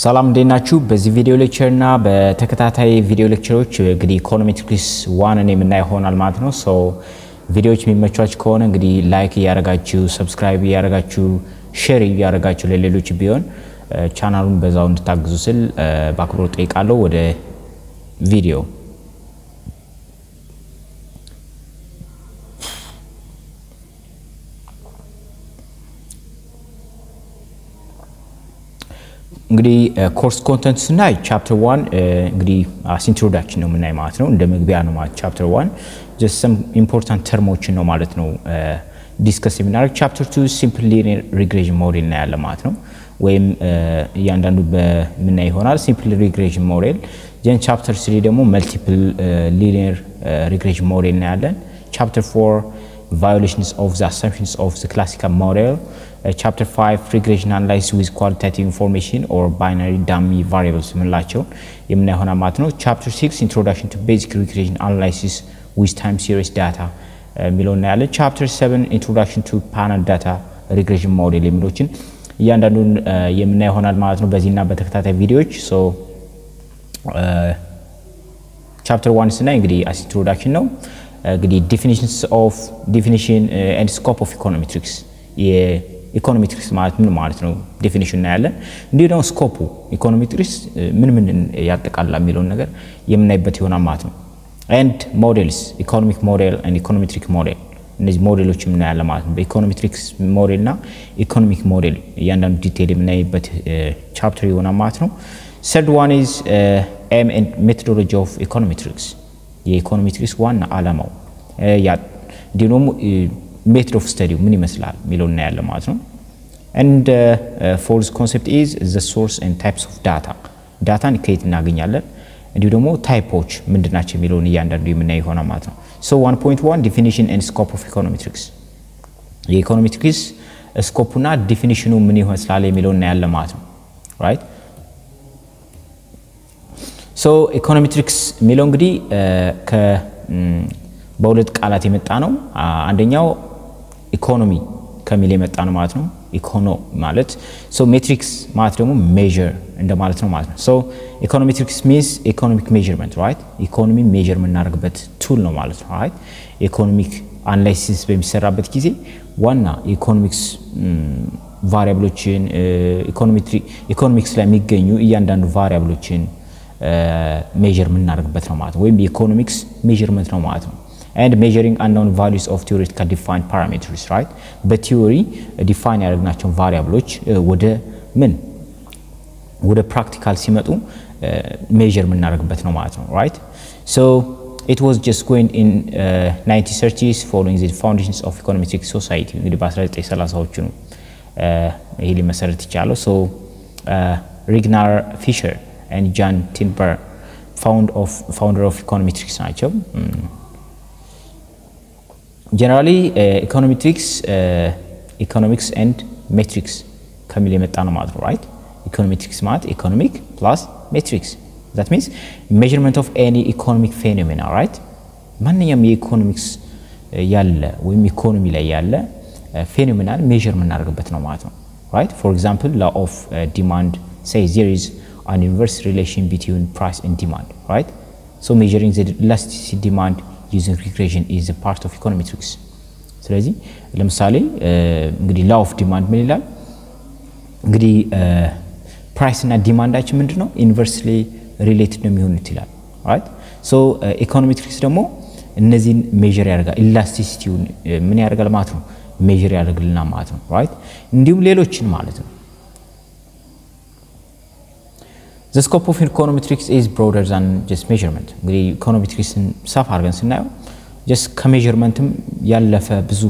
ሰላም እንደናችሁ በዚህ ቪዲዮ ሌክቸርና በተከታታይ ቪዲዮ ሌክቸሮች እንግዲህ ኢኮኖሜትሪክስ 1 እና የምናይ ሆናል ማለት ነው ሶ ቪዲዮዎች የሚመቻችሁ ከሆነ እንግዲህ ላይክ ያረጋችሁ ሰብስክራይብ ያረጋችሁ ሼር ያረጋችሁ ለሌሎች ቢሆን ቻናሉን በዛው እንድታግዙ ስል በአክብሮት ጠይቃለሁ ወደ ቪዲዮ እንግዲህ ኮርስ ኮንተንት ስናይ ቻፕተር 1 እንግዲህ ኢንትሮዳክሽን ነው ምናይ ማለት ነው እንደ መግቢያ ነው ማለት ቻፕተር 1 just some important terms ነው ማለት ነው ዲስከስ የምናደርግ ቻፕተር 2 simple linear regression model ነው ያለ ማለት ነው ወይም እያንዳንዱ በምናይ ይሆናል simple regression model then ቻፕተር 3 ደግሞ multiple linear regression model ነው ያለን ቻፕተር 4 violations of the assumptions of the classical model chapter 5 regression analysis with qualitative information or binary dummy variables ምንላቸው የምናይ ይሆናል ማለት ነው chapter 6 introduction to basic regression analysis with time series data ሚለውና ያለ chapter 7 introduction to panel data regression model የሚሉችን እያንዳንዱን የምናይ ይሆናል ማለት ነው በዚህና በተከታታይ ቪዲዮዎች so chapter 1 ስናይ እንግዲህ introduction ነው እንግዲህ definition and scope of econometrics econometrics ማለት ነው definition እና ያለን እንዲሁ ደግሞ scope econometrics ምን ያጠቃልላል የሚለው ነገር የምናይበት ይሆናል ማለት ነው and models economic model and econometric model እነዚህ ሞዴሎች ምን ያለ ማለት ነው econometrics model እና economic model እያንዳንዱ ዲቴል የምናይበት ቻፕተር ይሆናል ማለት ነው third one is aim and methodology of econometrics የኢኮኖሜትሪክስ ዋና ዓላማው ያ ዲኖም method of study ምን ይመስላል ሚለውና ያለ ማለት ነው and fourth concept is the source and types of data ከየት እናገኛለን እንዲሁ ደግሞ ታይፖች ምንድናቸው ሚለውን እያንዳንዱ የምናይ ይሆናል ማለት ነው so 1.1 definition and scope of econometrics የኢኮኖሜትሪክስ ስኮፑና ዲፊኒሽኑ ምን ይመስላል የሚለውና ያለ ማለት ነው right so econometrics ሚለው እንግዲህ በሁለት ቃላት የመጣ ነው አንደኛው ኢኮኖሚ ከሚል የመጣ ነው ማለት ነው ኢኮኖ ማለት so metrics ማለት ደግሞ measure እንደማለት ነው ማለት ነው so econometrics means economic measurement right economy measure የምናደርግበት ቱል ነው ማለት ነው right economic analysis በሚሰራበት ጊዜ ዋና ኢኮኖሚክስ ቫሪያብሎችን economics ላይ የሚገኙ እያንዳንዱ ቫሪያብሎችን measure የምናደርግበት ነው ማለት ነው ወይም economics measurement ነው ማለት ነው and measuring unknown values of theoretically defined parameters right but theory define ያደረግናቸው variables ወደ practical ሲመጡ measure የምናደርግበት ነው ማለት ነው right so it was just going in 1930s following the foundations of econometric society እንግዲህ በ1930ዎቹ ነው ይሄ ሊመሰረት ይቻላል so Regnar Fisher and John Tinber founder of econometrics ናቸው generally economics and metrics ከሚል የመጣ ነው ማለት ነው right econometrics ማለት economic plus metrics that means measurement of any economic phenomena right ማንኛውም የኢኮኖሚክስ ያለ ወይም ኢኮኖሚ ላይ ያለ phenomenon measure የምናደርግበት ነው ማለት ነው right for example law of demand says there is an inverse relation between price and demand right so measuring the elasticity demand using regression is a part of econometrics ስለዚህ ለምሳሌ እንግዲህ law of demand ምን ይላል እንግዲህ price እና ዲማንዳችን ምንድነው inversely related ነው የሚሆኑት ይላል right so econometrics ደግሞ እነዚህን measure ያደርጋል elasticity ምን ያደርጋል ማለት ነው measure ያደርግልና ማለት ነው right እንዲሁም ሌሎችን ማለት ነው The scope of econometrics is broader than just measurement. እንግዲህ econometrics ሰፋ አድርገን ስናየው just ከmeasurementም ያለፈ ብዙ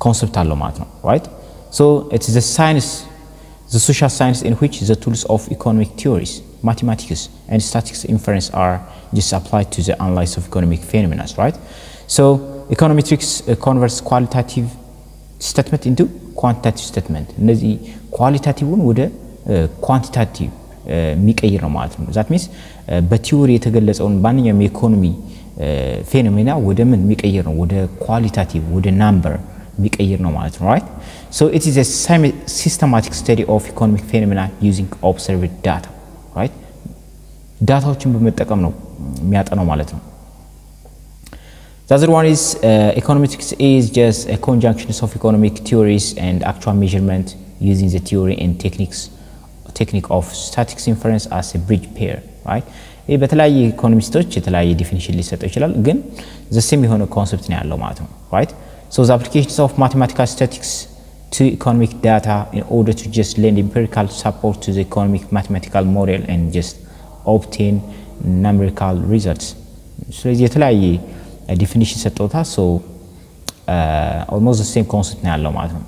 ኮንሰፕት አለው ማለት ነው right so it's the social science in which the tools of economic theories mathematics and statistics inference are just applied to the analysis of economic phenomena right so econometrics converts qualitative statement into quantitative statement እነዚህ ኳሊታቲቭን ወደ quantitative የሚቀይር ነው ማለት ነው that means በቲዮሪ የተገለጸውን ማንኛውም የኢኮኖሚ ፌኖሜና ወደ ምን የሚቀይር ነው ወደ ኳሊታቲቭ ወደ ናምበር የሚቀይር ነው ማለት ነው right so it is a systematic study of economic phenomena using observed data right ዳታዎችን በመጠቀም ነው የሚያጠናው ማለት ነው The other one is econometrics is just a conjunction of economic theories and actual measurement using the theory and technique of statistics inference as a bridge pair right ይህ በተለያየ ኢኮኖሚስቶች የተለያየ ዲፊኒሽን ሊሰጠው ይችላል ግን the same የሆነ ኮንሰፕት ነው ያለው ማለት ነው right so the applications of mathematical statistics to economic data in order to just lend empirical support to the economic mathematical model and just obtain numerical results ስለዚህ የተለያየ definition ሰጥቶታል so almost the same concept ነው ያለው ማለት ነው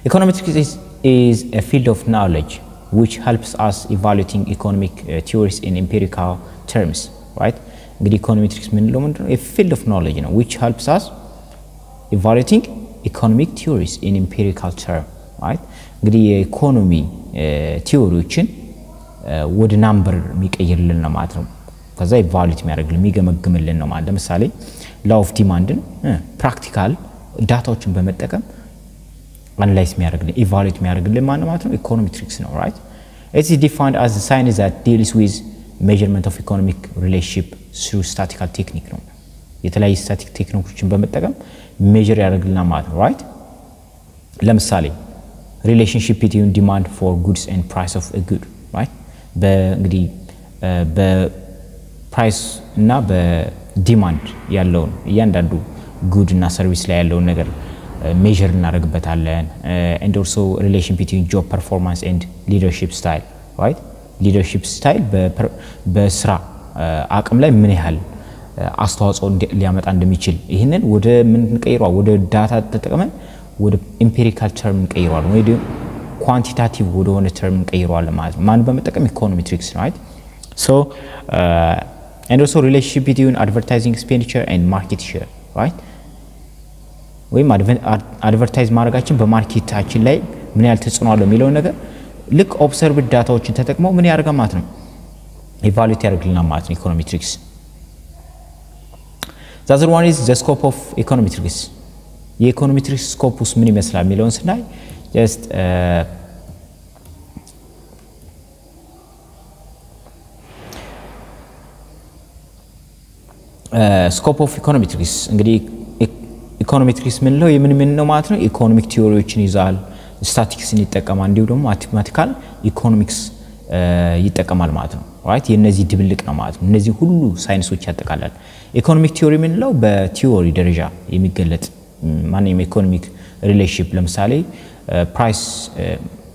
Econometrics is a field of knowledge which helps us evaluating economic theories in empirical terms right እንግዲህ econometrics ምንለው ምንድነው a field of knowledge ነው which helps us evaluating economic theories in empirical term right እንግዲህ የኢኮኖሚ ቲዮሪዎችን ወደ ናምበር የሚቀይርልን ነው ማለት ነው ከዛ ኢቫሉዌት የሚያደርግልን የሚገመግምልን ነው ማለት ለምሳሌ law of demandን ፕራክቲካል ዳታዎችን በመጠቀም analyze የሚያደርግልን evaluate የሚያደርግልን ማለት ነው econometrics ነው right it is defined as the science that deals with measurement of economic relationship through statistical technique ነው የተለያየ ስታቲክ ቴክኒኮችን በመጠቀም ሜጀር ያደርግልና ማለት ነው right ለምሳሌ relationship between demand for goods and price of a good right በእንግዲህ በፕራይስ እና በዲማንድ ያለውን እያንዳንዱ ጉድ እና ሰርቪስ ላይ ያለውን ነገር ሜጀር እናደርግበታለን and also relation between job performance and leadership style right leadership style በስራ አቅም ላይ ምን ያህል አስተዋጽኦ ሊያመጣ እንደሚችል ይሄንን ወደ ምን እንቀይረዋል ወደ ዳታ ተጠቅመን ወደ ኢምፒሪካል ተርም እንቀይረዋል ወይ ኳንቲታቲቭ ወደ ሆነ ተርም እንቀይረዋል ማለት ነው ማን በመጠቀም ኢኮኖሜትሪክስ right so and also relationship between advertising expenditure and market share right ወይ አድቨርታይዝ ማድረጋችን በማርኬታችን ላይ ምን ያህል ተጽዕኖ አለው የሚለው ነገር ልክ ኦብሰርቭድ ዳታዎችን ተጠቅመው ምን ያደርጋል ማለት ነው ኢቫሉዌት ያደርግልናል ማለት ነው ኢኮኖሜትሪክስ The other one is the scope of econometrics የኢኮኖሜትሪክስ ስኮፕ ውስጥ ምን ይመስላል የሚለውን ስናይ just scope of econometrics እንግዲህ ኢኮኖሜትሪክስ ምን ነው የምን ነው ማለት ነው ኢኮኖሚክ ቲዮሪዎችን ይዛል ስታቲስቲክስን ይጠቀማል እንዲሁ ደግሞ ማቴማቲካል ኢኮኖሚክስ ይጠቀማል ማለት ነው right የነዚህ ድብልቅ ነው ማለት ነው እነዚህ ሁሉ ሳይንሶች ያጠቃላል ኢኮኖሚክ ቲዮሪ ምን ነው በቲዮሪ ደረጃ የሚገለጥ ማንኛውም ኢኮኖሚክ ሪሌሽንሺፕ ለምሳሌ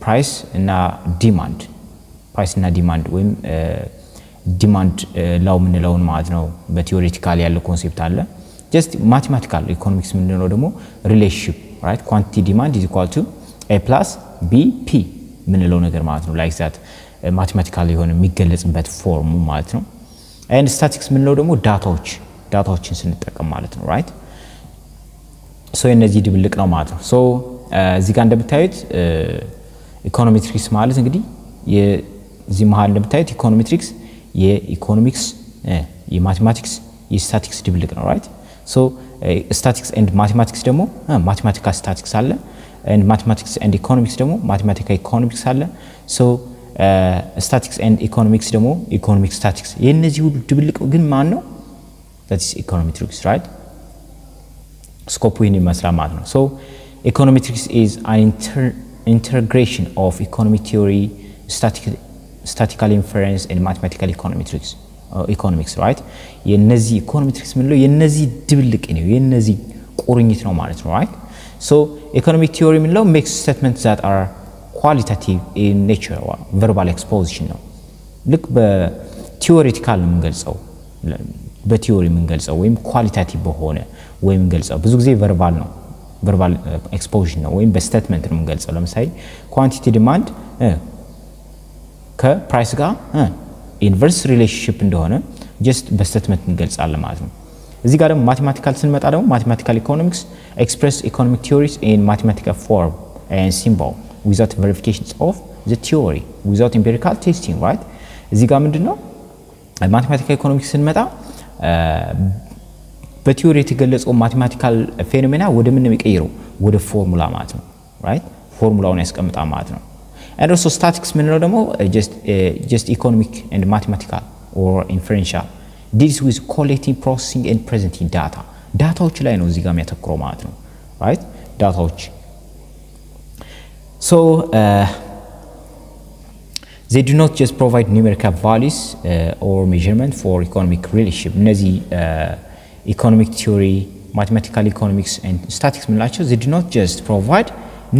ፕራይስ እና ዲማንድ ወይም ዲማንድ ላው ምን ነው ማለት ነው በቲዮሪቲካል ያለው ኮንሴፕት አለ just mathematical economics ምንድነው ደግሞ relationship right quantity demand is equal to a plus b p ምንለው ነገር ማለት ነው like that mathematical የሆነ የሚገለጽበት ፎርሙ ማለት ነው and statistics ምንለው ደግሞ ዳታዎችን ስንጠቀም ማለት ነው right so እነዚህ ድብልቅ ነው ማለት ነው so እዚህ ጋር እንደምታዩት econometrics ማለት እንግዲህ የዚህ መሃል እንደምታዩት econometrics የኢኮኖሚክስ የማቴማቲክስ የስታቲስቲክስ ድብልቅ ነው right so statistics and mathematics ደግሞ mathematical statistics አለ and mathematics and economics ደግሞ mathematical economics አለ so statistics and economics ደግሞ economic statistics የነዚህ ሁሉ ድብልቅ ግን ማን ነው that is econometrics right scope ይሄን ይመስላል ማለት ነው so econometrics is an integration of economic theory statistical inference and mathematical economics right የነዚህ ኢኮኖሜትሪክስ ምንለው የነዚህ ድብልቅ ነው የነዚህ ቁርኝት ነው ማለት ነው right so economic theory ምንለው makes statements that are qualitative in nature or verbal exposition ነው ልክ በቲዮሪቲካል የምንገልጸው በቲዮሪ የምንገልጸው ወይም ኳሊታቲቭ በሆነ ወይም የምንገልጸው ብዙ ጊዜ verbal ነው verbal exposition ነው ወይም በስቴትመንት ነው የምንገልጸው ለምሳሌ quantity demand ከፕራይስ ጋር ኢንቨርስ ሪሌሽንሺፕ እንደሆነ just በስቴትመንት እንገልጻለን ማለት ነው እዚህ ጋር ደግሞ ማቴማቲካል ስንመጣ ደግሞ ማቴማቲካል ኢኮኖሚክስ express economic theories in mathematical form and symbol without verifications of the theory without empirical testing right እዚህ ጋር ምንድነው ማቴማቲካል ኢኮኖሚክስ ስንመጣ በቲዮሪ የተገለጸው ማቴማቲካል ፌኖሜና ወደ ምን ነው የሚቀይረው ወደ ፎርሙላ ማለት ነው right ፎርሙላውን ያስቀምጣል ማለት ነው and also statistics ምን ነው ደግሞ just economic and mathematical or inferential deals with collecting processing and presenting data ዳታዎች ላይ ነው እዚህ ጋር የሚያተኩረው ማለት ነው right ዳታዎች so they do not just provide numerical values or measurement for economic relationship እነዚህ economic theory mathematical economics and statistics ምንላቸው they do not just provide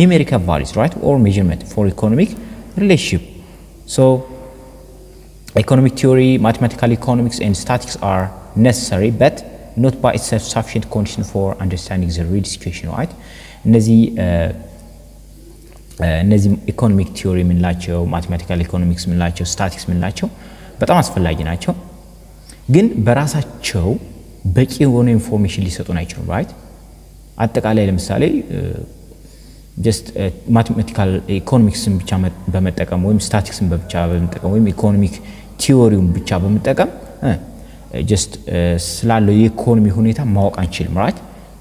numerical values right or measurement for economic relationship so economic theory mathematical economics and statistics are necessary but not by itself sufficient condition for understanding the real situation right እነዚህ ኢኮኖሚክ ቲዮሪ ምንላቸው ማቴማቲካል ኢኮኖሚክስ ምንላቸው ስታቲክስ ምንላቸው በጣም አስፈላጊ ናቸው ግን በራሳቸው በቂ የሆነ ኢንፎርሜሽን ሊሰጡን አይችሉም right አጠቃላይ ለምሳሌ just mathematical economicsን ብቻ በመጠቀም ወይም ስታቲክስን ብቻ በመጠቀም ወይም ኢኮኖሚክ ቲዮሪውን ብቻ በመጠቀም just ስላለው የኢኮኖሚ ሁኔታ ማወቅ አንችልም right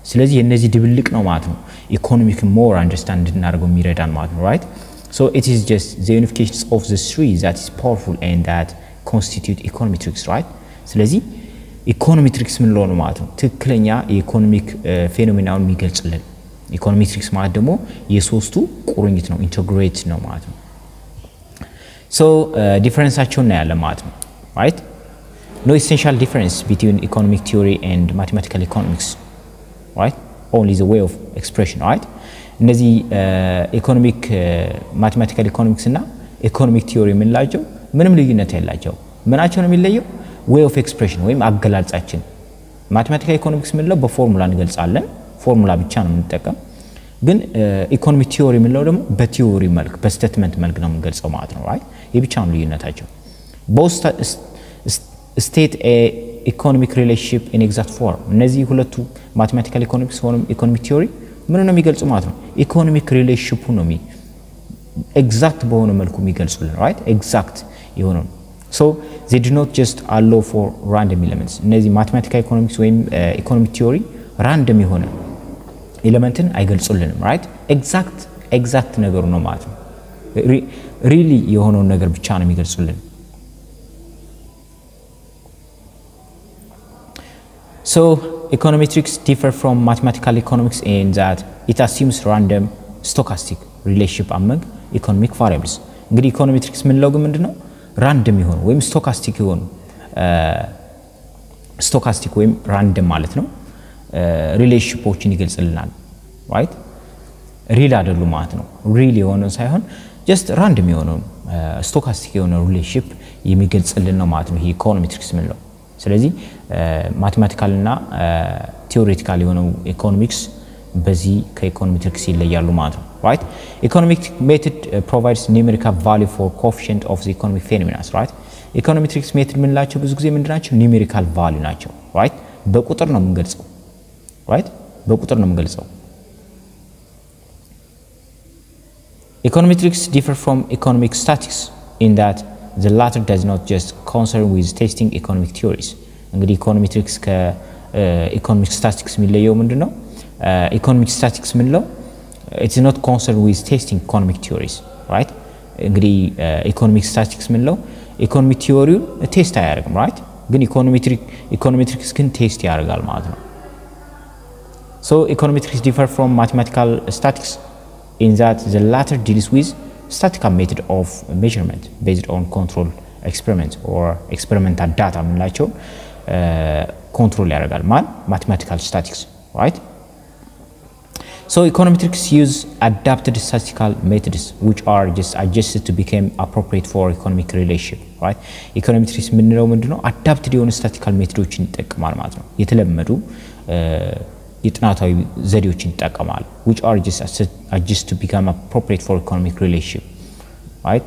ስለዚህ የነዚህ ድብልቅ ነው ማለት ነው ኢኮኖሚክ more understand እንድናደርገው የሚረዳን ማለት ነው right so it is just the unifications of the three that is powerful and that constitute econometrics right ስለዚህ econometrics ምን ነው ማለት ነው ትክክለኛ የኢኮኖሚክ ፌኖሜናውን የሚገልጽልን econometrics ማለት ደግሞ የሶስቱ ቁርኝት ነው ኢንተግሬት ነው ማለት ነው so ዲፈረንሳቸውን ነው ያለ ማለት ነው right no essential difference between economic theory and mathematical economics right only the way of expression right እነዚህ economic mathematical economics እና economic theory ምንላቸው ምንም ልዩነት የላቸው ምናቸው ነው የሚለየው way of expression ወይም አገላለጻችን mathematical economics ምንለው በፎርሙላ እንገልጻለን ፎርሙላ ብቻ ነው የምንጠቀም ግን economic theory ምንለው ደግሞ በቲዮሪ መልክ በስቴትመንት መልክ ነው የምንገልጸው ማለት ነው right ይሄ ብቻ ነው ልዩነታቸው both state a economic relationship in exact form እነዚህ ሁለቱ mathematical economics ሆነ economic theory ምን ነው የሚገልጹ ማለት ነው economic relationship ነው exact በሆነ መልኩ የሚገልጹልን right exact የሆነ so they do not just allow for random elements እነዚህ mathematical economics ወይም economic theory random የሆነ ኤሌመንትን አይገልጹልንም right exact ነገሩ ነው ማለት ነው really የሆነው ነገር ብቻ ነው የሚገልጹልን so econometrics differ from mathematical economics in that it assumes random stochastic relationship among economic variables እንግዲህ econometrics ምንለው ግን ምንድነው random ይሆን ወይም stochastic ይሆን stochastic ወይም random ማለት ነው ሪሌሽንሺፖችን ይገልጽልናል right real አይደሉም ማለት ነው real የሆነ ሳይሆን just random የሆነ stochastic የሆነ ሪሌሽንሺፕ የሚገልጽልን ነው ማለት ነው ይሄ econometrics ምንለው ስለዚህ ማቴማቲካል እና ቲዮሬቲካል የሆነው ኢኮኖሚክስ በዚህ ከኢኮኖሜትሪክስ ይለያሉ ማለት ነው right economic method provides numerical value for coefficient of the economic phenomena right econometrics method ምንላቸው ብዙ ጊዜ ምንድናቸው numerical value ናቸው right በቁጥር ነው የምንገልጸው right በቁጥር ነው የምንገልጸው econometrics differ from economic statistics in that the latter does not just concern with testing economic theories እንግዲህ econometrics ከeconomic statistics የሚለየው ምንድነው economic statistics ምንለው it's not concerned with testing economic theories right እንግዲህ economic statistics ምንለው economic theory ቴስት አያደርግም right ግን econometrics ግን ቴስት ያደርጋል ማለት ነው so econometrics differ from mathematical statistics in that the latter deals with statistical method of measurement based on control experiment or experimental data ምንላቸው control ያደርጋል mathematical statistics right so econometrics use adapted statistical methods which are just adjusted to become appropriate for economic relationship right econometrics ምንለው ምንድነው adapted የሆኑ statistical methodsን ይጠቀማል ማለት ነው የተለመዱ የጥናታዊ ዘዴዎችን ይጠቀማል which are just adjusted to become appropriate for economic relationship right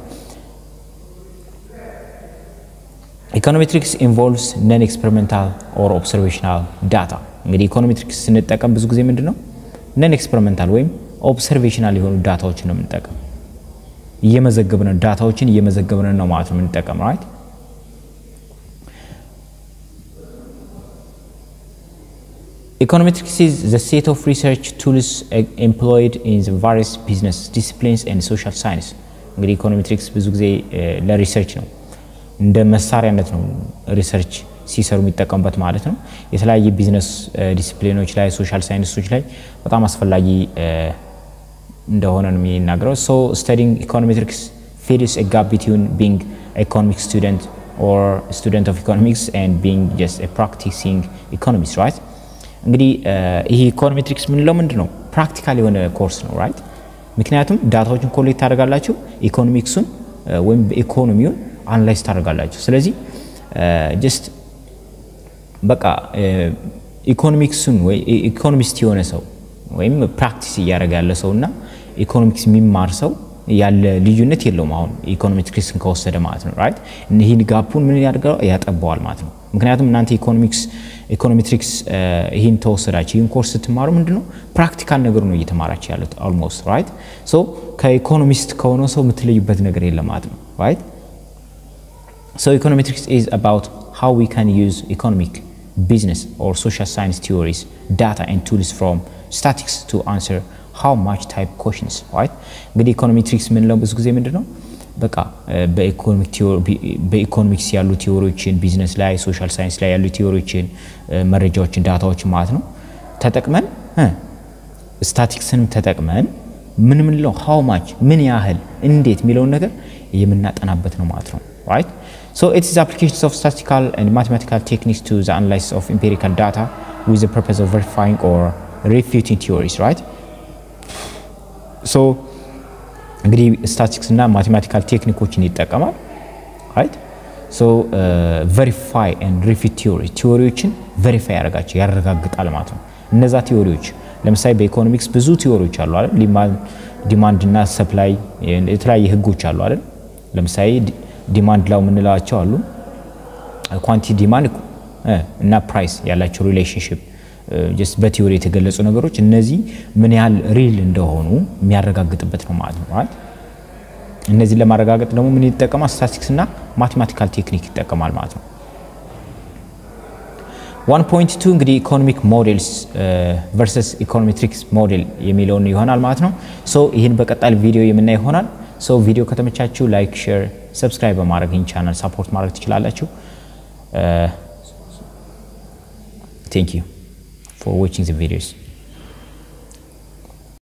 econometrics involves non-experimental or observational data እንግዲህ econometrics ስንጠቀም ብዙ ጊዜ ምንድነው non-experimental ወይም observational የሆኑ ዳታዎችን ነው የምንጠቀም እየመዘገብነው ዳታዎችን እየመዘገብነው ነው ማለት ነው የምንጠቀም right Econometrics is the set of research tools employed in the various business disciplines and social science. እንግዲህ ኢኮኖሜትሪክስ ብዙ ጊዜ ለሪሰርች ነው እንደ መሳሪያነት ነው ሪሰርች ሲሰሩ የሚጠቀሙበት ማለት ነው የተለያየ ቢዝነስ ዲሲፕሊኖች ላይ ሶሻል ሳይንሶች ላይ በጣም አስፈላጊ እንደሆነ ነው የሚናገረው so studying econometrics fills a gap between being economic student or student of economics and being just a practicing economist right እንግዲህ ይሄ ኢኮኖሜትሪክስ ምንለው ምንድነው ፕራክቲካል የሆነ ኮርስ ነው right ምክንያቱም ዳታዎችን ኮሌክት ታደርጋላችሁ ኢኮኖሚክሱን ወይም ኢኮኖሚውን አናላይዝ ታደርጋላችሁ ስለዚህ just በቃ ኢኮኖሚክሱን ወይ ኢኮኖሚስት የሆነ ሰው ወይም ፕራክቲስ ያደርጋ ያለ ሰውና ኢኮኖሚክስ የሚማር ሰው ያለ ልዩነት የለውም አሁን ኢኮኖሜትሪክስን ከወሰደ ማለት ነው right ይሄን ጋፑን ምን ያደርጋል ያጠባዋል ማለት ነው ምክንያቱም እናንተ ኢኮኖሜትሪክስ ይሄን ተወሰዳችሁ ይሄን ኮርስ ስትማሩ ምንድነው ፕራክቲካል ነገር ነው እየተማራችሁ ያሉት almost right so ከኢኮኖሚስት ከሆነ ሰው የምትለዩበት ነገር የለም ማለት ነው right so econometrics is about how we can use economic business or social science theories data and tools from statistics to answer how much type questions right እንግዲህ ኢኮኖሜትሪክስ ምን ነው ብዙ ጊዜ ምንድነው በቃ በኢኮኖሚክስ ያሉ ቲዎሪዎችን ቢዝነስ ላይ ሶሻል ሳይንስ ላይ ያሉ ቲዎሪዎችን መረጃዎችን ዳታዎችን ማለት ነው ተጠቅመን ስታቲስቲክስን ተጠቅመን ምን ነው how much ምን ያህል እንዴት ሚለው ነገር የምናጠናበት ነው ማለት ነው right so it is applications of statistical and mathematical techniques to the analysis of empirical data with the purpose of verifying or refuting theories right so እንግዲህ ስታቲስቲክስ እና ማቴማቲካል ቴክኒኮችን ይጠቀማል right so verify and refute theories verify ያረጋግጣል ማለት ነው እነዛ ቲዎሪዎች ለምሳሌ በኢኮኖሚክስ ብዙ ቲዎሪዎች አሉ አይደል ዲማንድ እና ሰፕላይ የተለያየ ህጎች አሉ አይደል ለምሳሌ ዲማንድ ላው ምንላቸው አሉ ኳንቲቲ ዲማንድ እና ፕራይስ ያላቸው ሪሌሽንሺፕ just በቲዎሪ የተገለጹ ነገሮች እነዚህ ምን ያህል ሪል እንደሆኑ የሚያረጋግጥበት ነው ማለት ነው right እነዚህ ለማረጋገጥ ደግሞ ምን ይጠቀማል ስታቲስቲክስ እና ማቴማቲካል ቴክኒክ ይጠቀማል ማለት ነው 1.2 እንግዲህ ኢኮኖሚክ ሞዴልስ versus econometrics ሞዴል የሚለውን ይሆናል ማለት ነው so ይሄን በቀጣይ ቪዲዮ የምናይ ይሆናል so ቪዲዮ ከተመቻችሁ ላይክ ሼር ሰብስክራይብ በማድረግ ይህን ቻናል ሰፖርት ማድረግ ትችላላችሁ thank you for watching the videos